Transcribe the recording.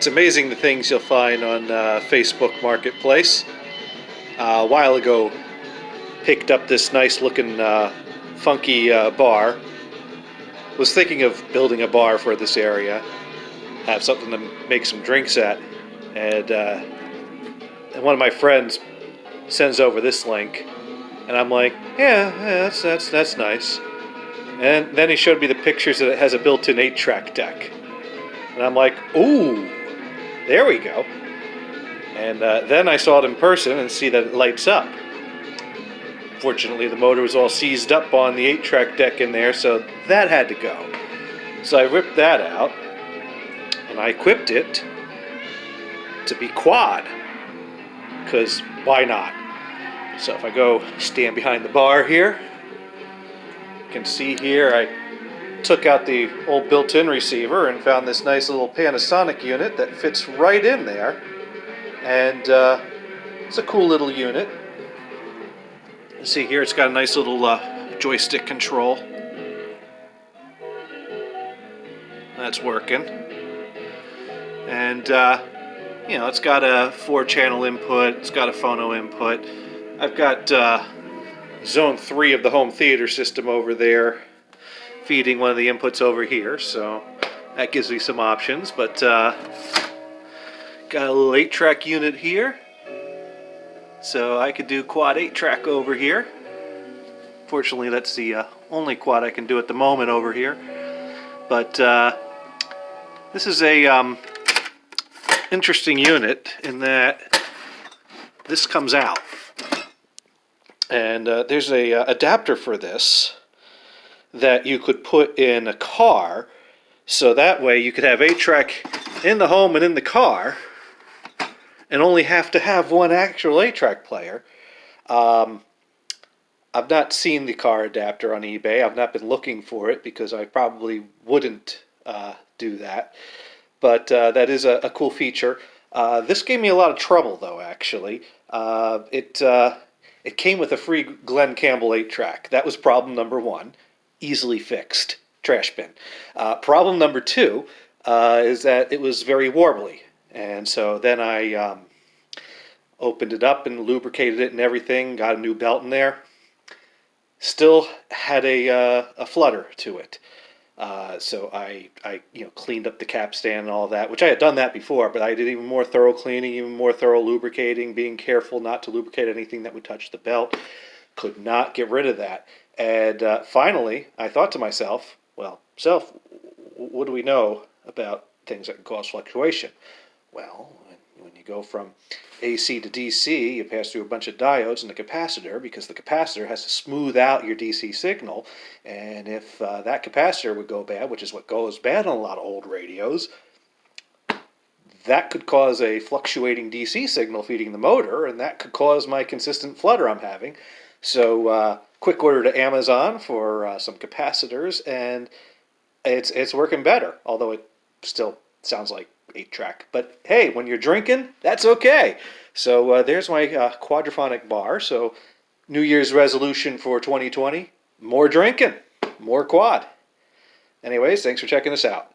It's amazing the things you'll find on Facebook Marketplace. A while ago, picked up this nice looking funky bar. Was thinking of building a bar for this area, have something to make some drinks at, and one of my friends sends over this link, and I'm like, yeah, that's nice. And then he showed me the pictures that it has a built-in 8-track deck, and I'm like, ooh, there we go. And then I saw it in person and see that it lights up. Fortunately, the motor was all seized up on the 8-track deck in there, so that had to go. So I ripped that out, and I equipped it to be quad, because why not? So if I go stand behind the bar here, you can see here I took out the old built-in receiver and found this nice little Panasonic unit that fits right in there. And it's a cool little unit. You see here, it's got a nice little joystick control. That's working. And you know, it's got a 4-channel input. It's got a phono input. I've got zone 3 of the home theater system over there, feeding one of the inputs over here. So that gives me some options. But got a little 8-track unit here, so I could do quad 8-track over here. Fortunately, that's the only quad I can do at the moment over here. But this is a interesting unit in that this comes out, and there's a adapter for this that you could put in a car, so that way you could have 8-track in the home and in the car, and only have to have one actual 8-track player. I've not seen the car adapter on eBay. I've not been looking for it because I probably wouldn't do that. But that is a cool feature. This gave me a lot of trouble, though, actually. It came with a free Glenn Campbell 8-track. That was problem number 1. Easily fixed. Trash bin. Problem number 2 is that it was very warbly. And so then I opened it up and lubricated it and everything, got a new belt in there. Still had a flutter to it. So I cleaned up the capstan and all that, which I had done that before, but I did even more thorough cleaning, even more thorough lubricating, being careful not to lubricate anything that would touch the belt. Could not get rid of that. And finally, I thought to myself, well, what do we know about things that can cause fluctuation? Well, when you go from AC to DC, you pass through a bunch of diodes and the capacitor, because the capacitor has to smooth out your DC signal. And if that capacitor would go bad, which is what goes bad on a lot of old radios, that could cause a fluctuating DC signal feeding the motor, and that could cause my consistent flutter I'm having. So quick order to Amazon for some capacitors, and it's working better, although it still sounds like 8-track. But hey, when you're drinking, that's okay. So there's my Quadraphonic bar. So New Year's resolution for 2020, more drinking, more quad. Anyways, thanks for checking us out.